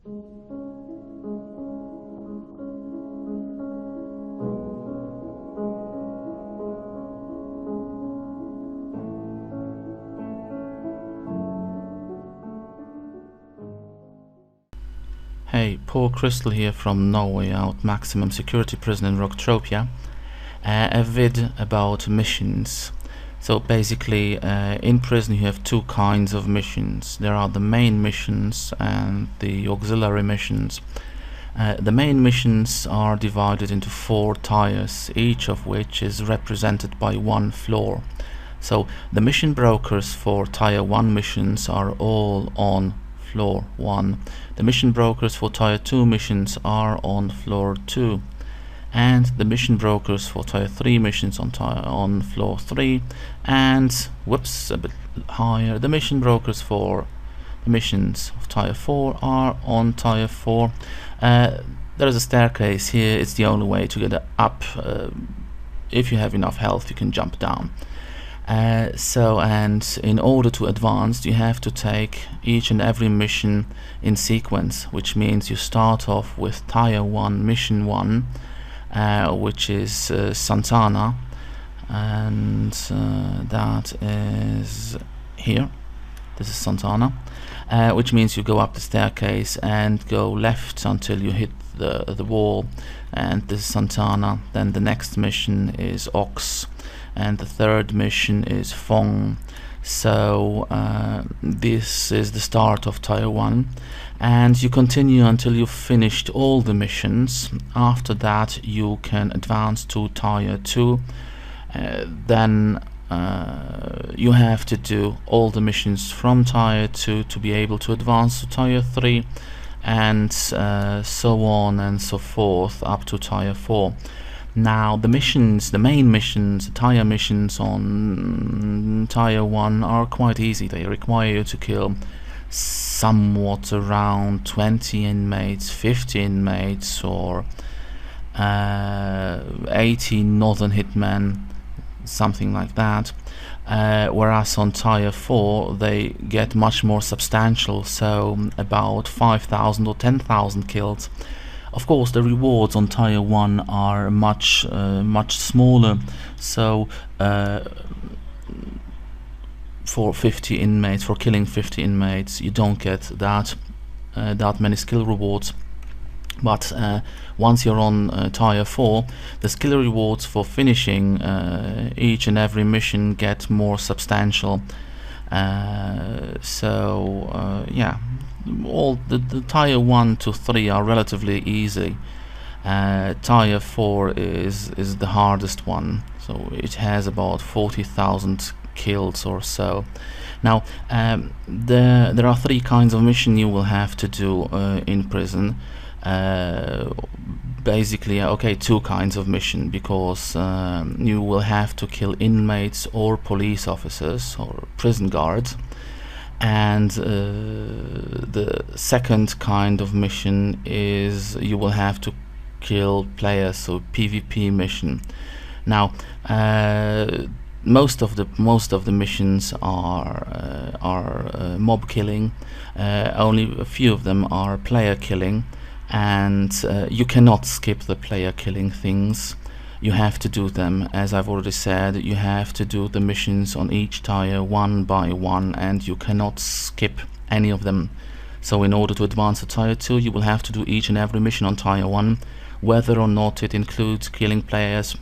Hey, Paul Crystal here from No Way Out Maximum Security Prison in ROCKtropia. A vid about missions. So basically, in prison you have two kinds of missions. There are the main missions and the auxiliary missions. The main missions are divided into 4 tiers, each of which is represented by 1 floor. So the mission brokers for tier 1 missions are all on floor 1. The mission brokers for tier 2 missions are on floor 2, and the mission brokers for tier 3 missions on floor 3, and whoops, a bit higher, the mission brokers for the missions of tier 4 are on tier 4. There is a staircase here. It's the only way to get up. If you have enough health, you can jump down. And in order to advance, you have to take each and every mission in sequence, which means you start off with tier 1, mission 1, which is Santana, and that is here. This is Santana, which means you go up the staircase and go left until you hit the wall, and this is Santana. Then the next mission is Ox, and the third mission is Fong. So this is the start of tier 1, and you continue until you've finished all the missions. After that you can advance to tier 2. Then you have to do all the missions from tier 2 to be able to advance to tier 3, and so on and so forth up to tier 4. Now the missions, the main missions, the tier missions on tier 1 are quite easy. They require you to kill somewhat around 20 inmates, 50 inmates, or 80 northern hitmen, something like that. Whereas on tier 4 they get much more substantial, so about 5,000 or 10,000 kills. Of course, the rewards on tier 1 are much smaller, so for 50 inmates, for killing 50 inmates, you don't get that many skill rewards. But once you're on tier 4, the skill rewards for finishing each and every mission get more substantial. Yeah, all the tier 1 to 3 are relatively easy. Tier 4 is the hardest one, so it has about 40,000 kills or so. Now there are 3 kinds of mission you will have to do in prison. Basically, okay, 2 kinds of mission, because you will have to kill inmates or police officers or prison guards, and the second kind of mission is you will have to kill players, so PvP mission. Now most of the missions are mob killing. Only a few of them are player killing, and you cannot skip the player killing things. You have to do them. As I've already said, you have to do the missions on each tier 1 by 1, and you cannot skip any of them. So in order to advance to tier 2, you will have to do each and every mission on tier 1, whether or not it includes killing players,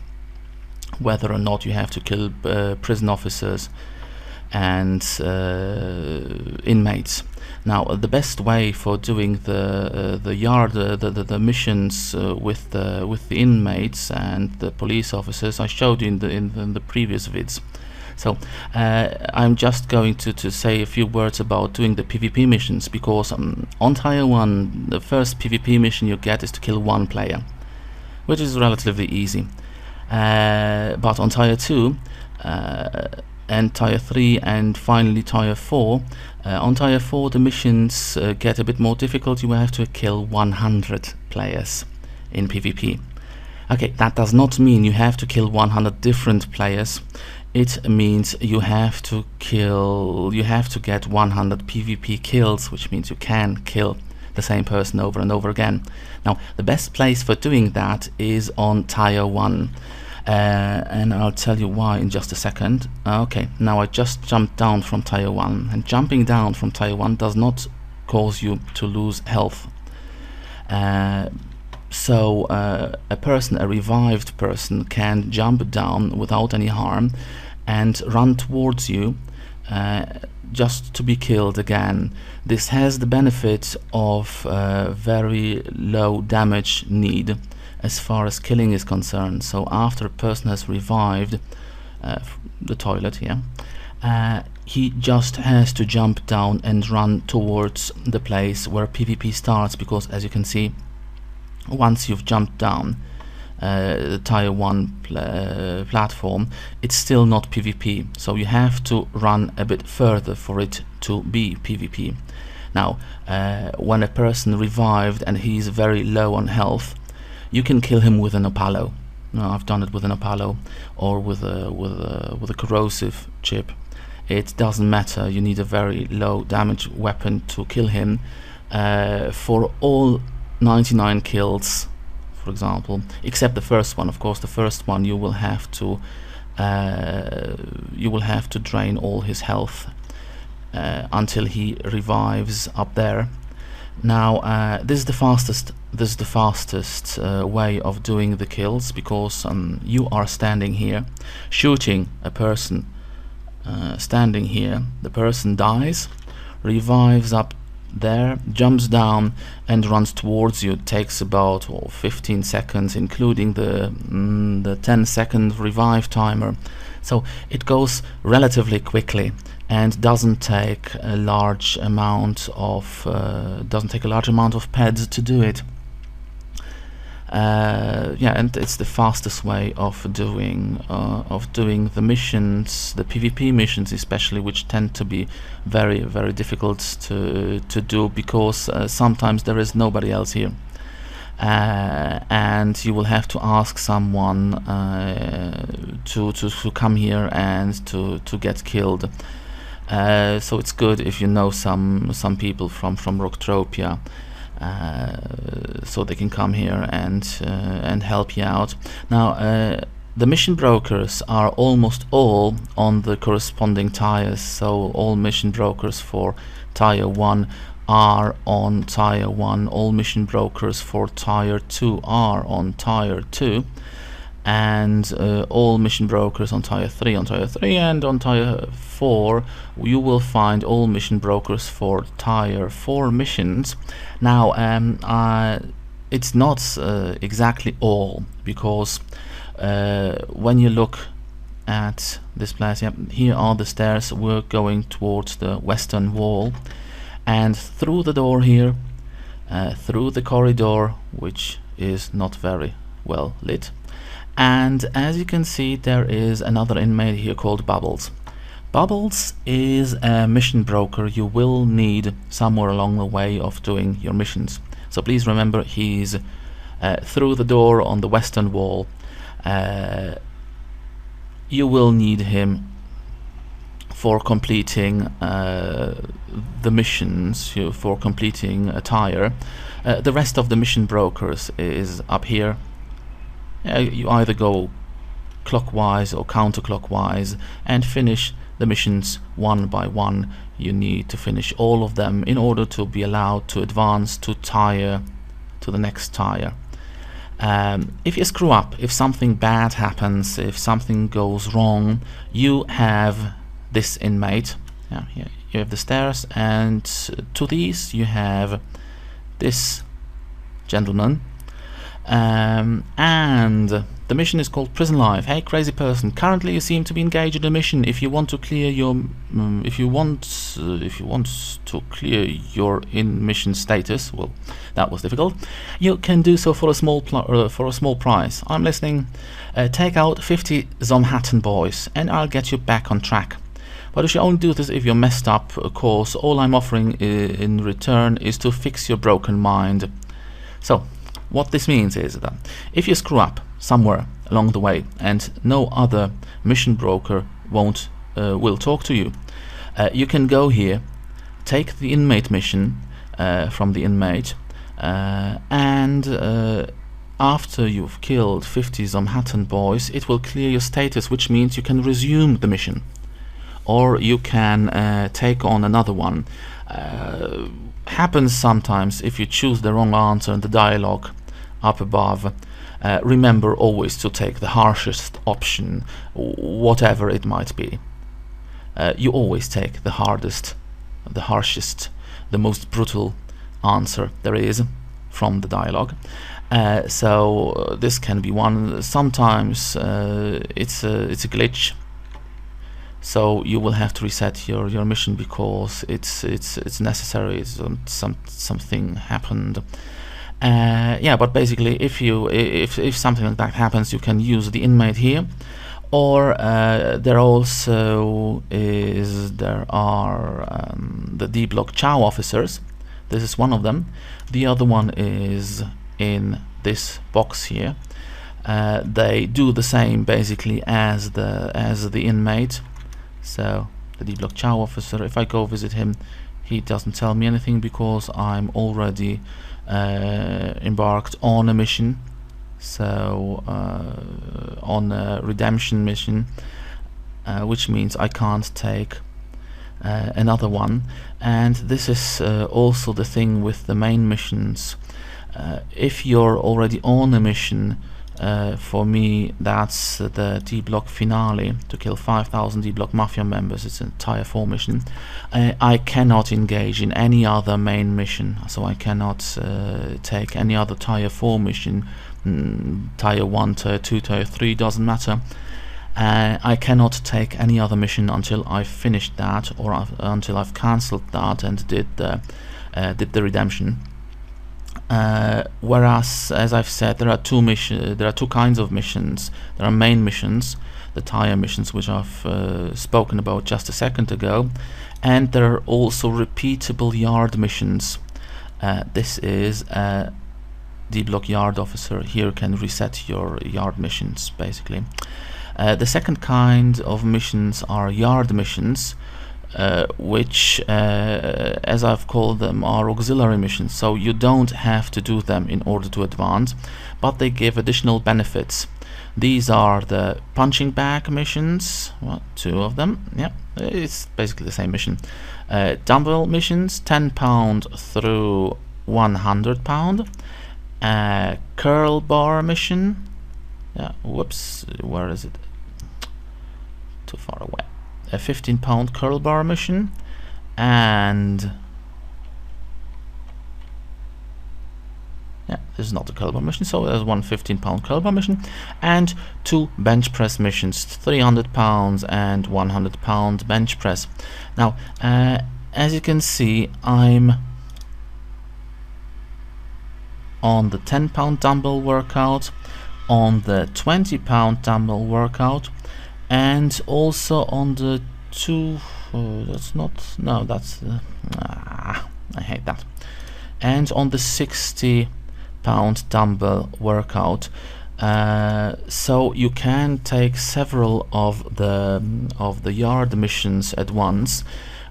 whether or not you have to kill prison officers and inmates. Now the best way for doing the missions with the inmates and the police officers I showed you in the previous vids. So I'm just going to say a few words about doing the PvP missions, because on tier 1 the first PvP mission you get is to kill 1 player, which is relatively easy. But on tier 2 and tier 3 and finally tier 4, on tier 4 the missions get a bit more difficult. You will have to kill 100 players in PvP. Okay, that does not mean you have to kill 100 different players. It means you have to get 100 PvP kills, which means you can kill the same person over and over again. Now, the best place for doing that is on Tier 1. And I'll tell you why in just a second. Okay, now I just jumped down from Tier 1, and jumping down from Tier 1 does not cause you to lose health. So a revived person can jump down without any harm and run towards you just to be killed again. This has the benefit of very low damage need as far as killing is concerned. So after a person has revived the toilet here, he just has to jump down and run towards the place where PvP starts, because as you can see, once you've jumped down the Tier 1 platform, it's still not PvP, so you have to run a bit further for it to be PvP. Now, when a person revived and he's very low on health, you can kill him with an Opalo. I've done it with an Opalo or with a corrosive chip. It doesn't matter. You need a very low damage weapon to kill him. For all 99 kills, for example, except the first one. Of course, the first one you will have to drain all his health until he revives up there. Now, this is the fastest way of doing the kills, because you are standing here shooting a person standing here. The person dies, revives up there, jumps down and runs towards you. It takes about 15 seconds, including the 10-second revive timer, so it goes relatively quickly and doesn't take a large amount of pads to do it. Yeah, and it's the fastest way of doing the missions, the PvP missions especially, which tend to be very, very difficult to do, because sometimes there is nobody else here, and you will have to ask someone to come here and to get killed. So it's good if you know some people from ROCKtropia, so they can come here and help you out. Now, the mission brokers are almost all on the corresponding tiers, so all mission brokers for Tier 1 are on Tier 1, all mission brokers for Tier 2 are on Tier 2, and all mission brokers on Tier 3 and on Tier 4 you will find all mission brokers for Tier 4 missions. Now, it's not exactly all, because when you look at this place, here are the stairs. We're going towards the western wall, and through the door here, through the corridor, which is not very well lit, and as you can see, there is another inmate here called Bubbles. Bubbles is a mission broker you will need somewhere along the way of doing your missions. So please remember, he's through the door on the western wall. You will need him for completing the missions, for completing a tier. The rest of the mission brokers is up here. You either go clockwise or counterclockwise and finish the missions one by one. You need to finish all of them in order to be allowed to advance to the next tier. If you screw up, if something bad happens, if something goes wrong, you have this inmate. Here you have the stairs, and to these you have this gentleman, and the mission is called Prison Life. Hey, crazy person! Currently, you seem to be engaged in a mission. If you want to clear your, if you want to clear your in-mission status, well, that was difficult. You can do so for a small price. I'm listening. Take out 50 Zomhatten boys, and I'll get you back on track. But you should only do this if you're messed up. Of course, all I'm offering in return is to fix your broken mind. So, what this means is that if you screw up somewhere along the way and no other mission broker will talk to you, you can go here, take the inmate mission, from the inmate, and after you've killed 50 Zomhatan boys, it will clear your status, which means you can resume the mission, or you can take on another one. Happens sometimes if you choose the wrong answer in the dialogue up above. Remember always to take the harshest option, whatever it might be. You always take the hardest, the harshest, the most brutal answer there is from the dialogue. So this can be one. Sometimes it's a glitch, so you will have to reset your mission because it's necessary. It's, something happened. Yeah, but basically, if something like that happens, you can use the inmate here, or there also are the D-block Chow officers. This is one of them. The other one is in this box here. They do the same basically as the inmate. So the D-block Chow officer, if I go visit him, he doesn't tell me anything because I'm already embarked on a mission, so on a redemption mission, which means I can't take another one. And this is also the thing with the main missions. If you're already on a mission, for me that's the D-block finale, to kill 5,000 D-block Mafia members. It's a Tier 4 mission. I cannot engage in any other main mission, so I cannot take any other Tier 4 mission, Tier 1, Tier 2, Tier 3, doesn't matter. I cannot take any other mission until I've finished that, or until I've cancelled that and did the redemption. Whereas, as I've said, there are two kinds of missions. There are main missions, the Tier missions, which I've spoken about just a second ago, and there are also repeatable yard missions. This is a D-block yard officer. Here can reset your yard missions, basically. The second kind of missions are yard missions, which, as I've called them, are auxiliary missions, so you don't have to do them in order to advance, but they give additional benefits. These are the punching bag missions, well, 2 of them, yeah, it's basically the same mission. Dumbbell missions, £10 through £100. Curl bar mission, yeah, whoops, where is it? Too far away. A £15 curl bar mission, and yeah, this is not a curl bar mission, so there's one £15 curl bar mission, and 2 bench press missions, £300 and £100 bench press. Now, as you can see, I'm on the £10 dumbbell workout, on the £20 dumbbell workout, and also on the I hate that, and on the £60 dumbbell workout. So you can take several of the yard missions at once.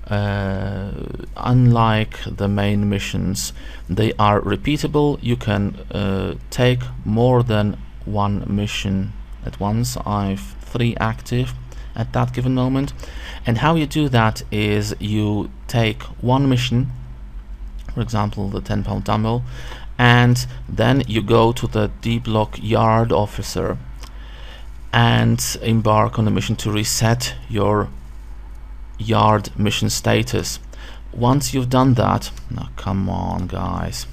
Unlike the main missions, they are repeatable. You can take more than one mission at once. I've 3 active at that given moment, and how you do that is you take one mission, for example the £10 dumbbell, and then you go to the D-block yard officer and embark on a mission to reset your yard mission status. Once you've done that, now come on guys,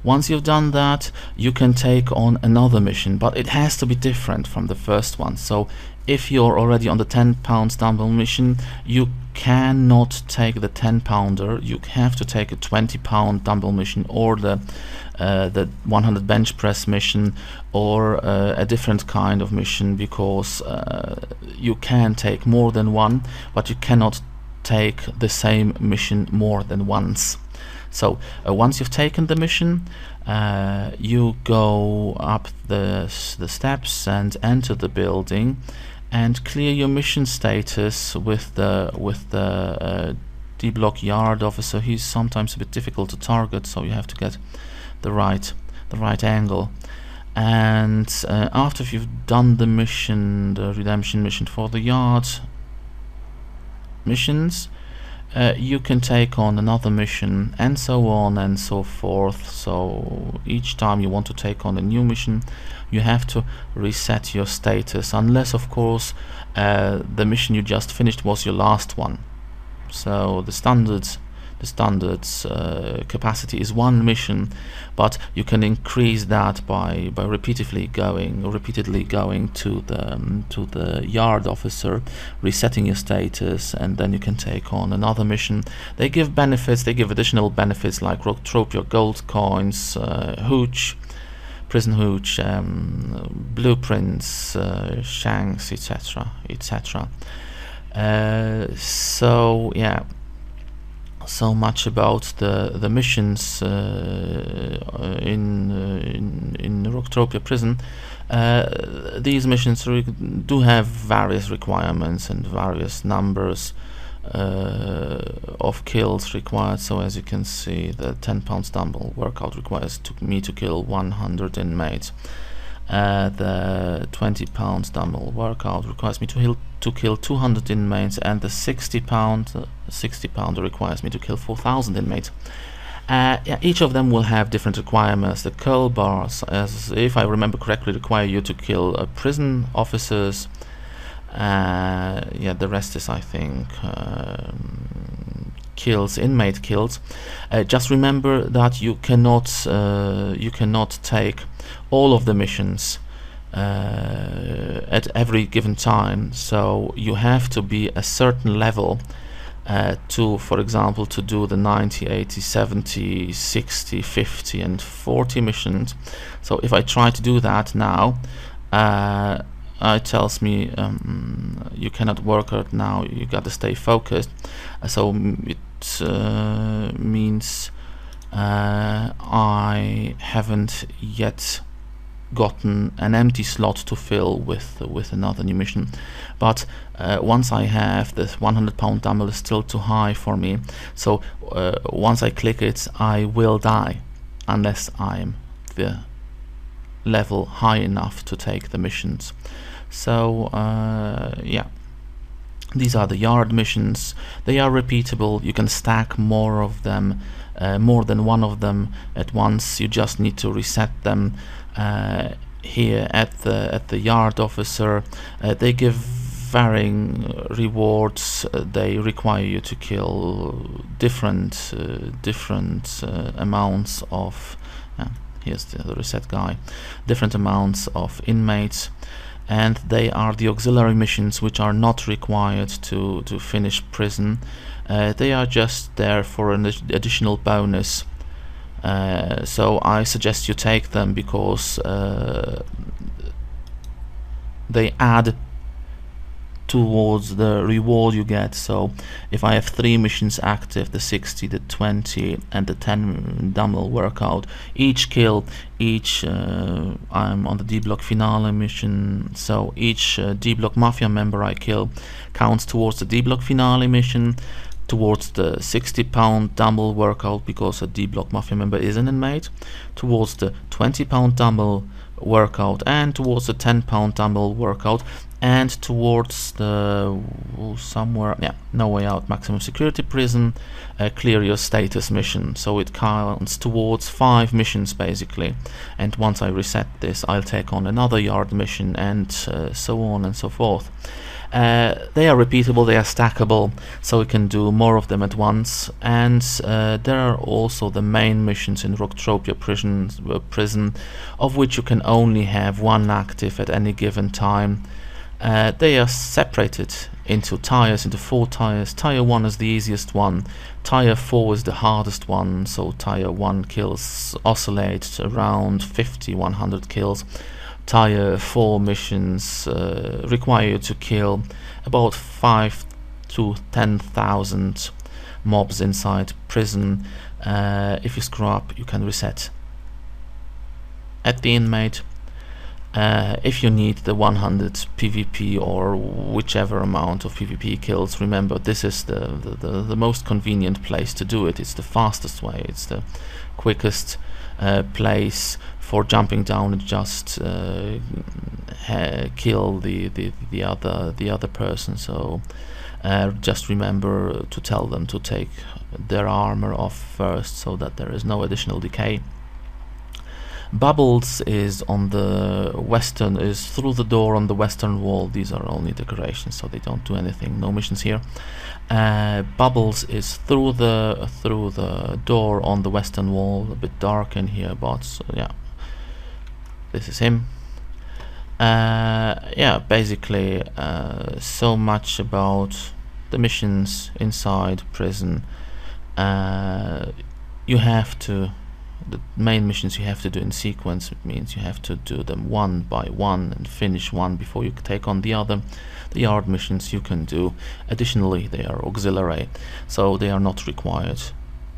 once you've done that, you can take on another mission, but it has to be different from the first one. So if you're already on the £10 dumbbell mission, you cannot take the 10-pounder. You have to take a £20 dumbbell mission, or the 100 bench press mission, or a different kind of mission, because you can take more than one, but you cannot take the same mission more than once. So once you've taken the mission, you go up the steps and enter the building and clear your mission status with the D-block yard officer, he's sometimes a bit difficult to target, so you have to get the right angle. And after you've done the mission, the redemption mission for the yard missions, you can take on another mission, and so on and so forth. So each time you want to take on a new mission, you have to reset your status, unless of course the mission you just finished was your last one. So the standards capacity is one mission, but you can increase that by repeatedly going to the yard officer, resetting your status, and then you can take on another mission. They give benefits, they give additional benefits like ROCKtropia gold coins, hooch, prison hooch, blueprints, shanks, etc. So yeah, so much about the missions in ROCKtropia prison. These missions do have various requirements and various numbers of kills required. So as you can see, the 10 pound dumbbell workout requires me to kill 100 inmates. The 20 pound dumbbell workout requires me to kill 200 inmates, and the 60 pounder requires me to kill 4,000 inmates. Yeah, each of them will have different requirements. The curl bars, as if I remember correctly, require you to kill prison officers. Yeah, the rest is, I think, inmate kills. Just remember that you cannot take all of the missions at every given time, so you have to be a certain level to, for example, to do the 90, 80, 70, 60, 50 and 40 missions. So if I try to do that now, it tells me you cannot work out now, you got to stay focused. So it means I haven't yet gotten an empty slot to fill with another new mission, but once I have, this 100 pound dumbbell is still too high for me, so once I click it, I will die unless I'm the level high enough to take the missions. So yeah, these are the yard missions. They are repeatable. You can stack more of them, more than one of them at once. You just need to reset them. Here at the yard officer, they give varying rewards. They require you to kill different amounts of here's the reset guy, different amounts of inmates, and they are the auxiliary missions which are not required to finish prison. They are just there for an additional bonus. So I suggest you take them because they add towards the reward you get. So if I have 3 missions active, the 60, the 20 and the 10 dumbbell workout, each kill, I'm on the D-block finale mission, so each D-block mafia member I kill counts towards the D-block finale mission, towards the 60 pound dumbbell workout because a D-block mafia member is an inmate, towards the 20 pound dumbbell workout, and towards the 10 pound dumbbell workout, and towards the No Way Out maximum security prison clear your status mission. So it counts towards 5 missions basically, and once I reset this, I'll take on another yard mission, and so on and so forth. They are repeatable, they are stackable, so we can do more of them at once. And there are also the main missions in ROCKtropia prison, of which you can only have 1 active at any given time. They are separated into tiers, into 4 tiers. Tier 1 is the easiest one, tier 4 is the hardest one, so tier 1 kills oscillate around 50-100 kills. Tier 4 missions require you to kill about 5 to 10,000 mobs inside prison. If you screw up, you can reset at the inmate. If you need the 100 PvP or whichever amount of PvP kills, remember this is the most convenient place to do it. It's the fastest way, it's the quickest place for jumping down and just kill the other person. So just remember to tell them to take their armor off first, so that there is no additional decay. Bubbles is on the western, is through the door on the western wall. These are only decorations, so they don't do anything. No missions here. Bubbles is through the door on the western wall. A bit dark in here, but yeah, this is him. Yeah, basically so much about the missions inside prison. You have to, the main missions you have to do in sequence. It means you have to do them one by one and finish one before you take on the other. The yard missions you can do additionally, they are auxiliary, so they are not required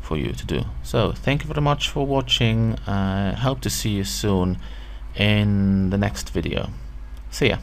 for you to do. So thank you very much for watching. Hope to see you soon in the next video. See ya.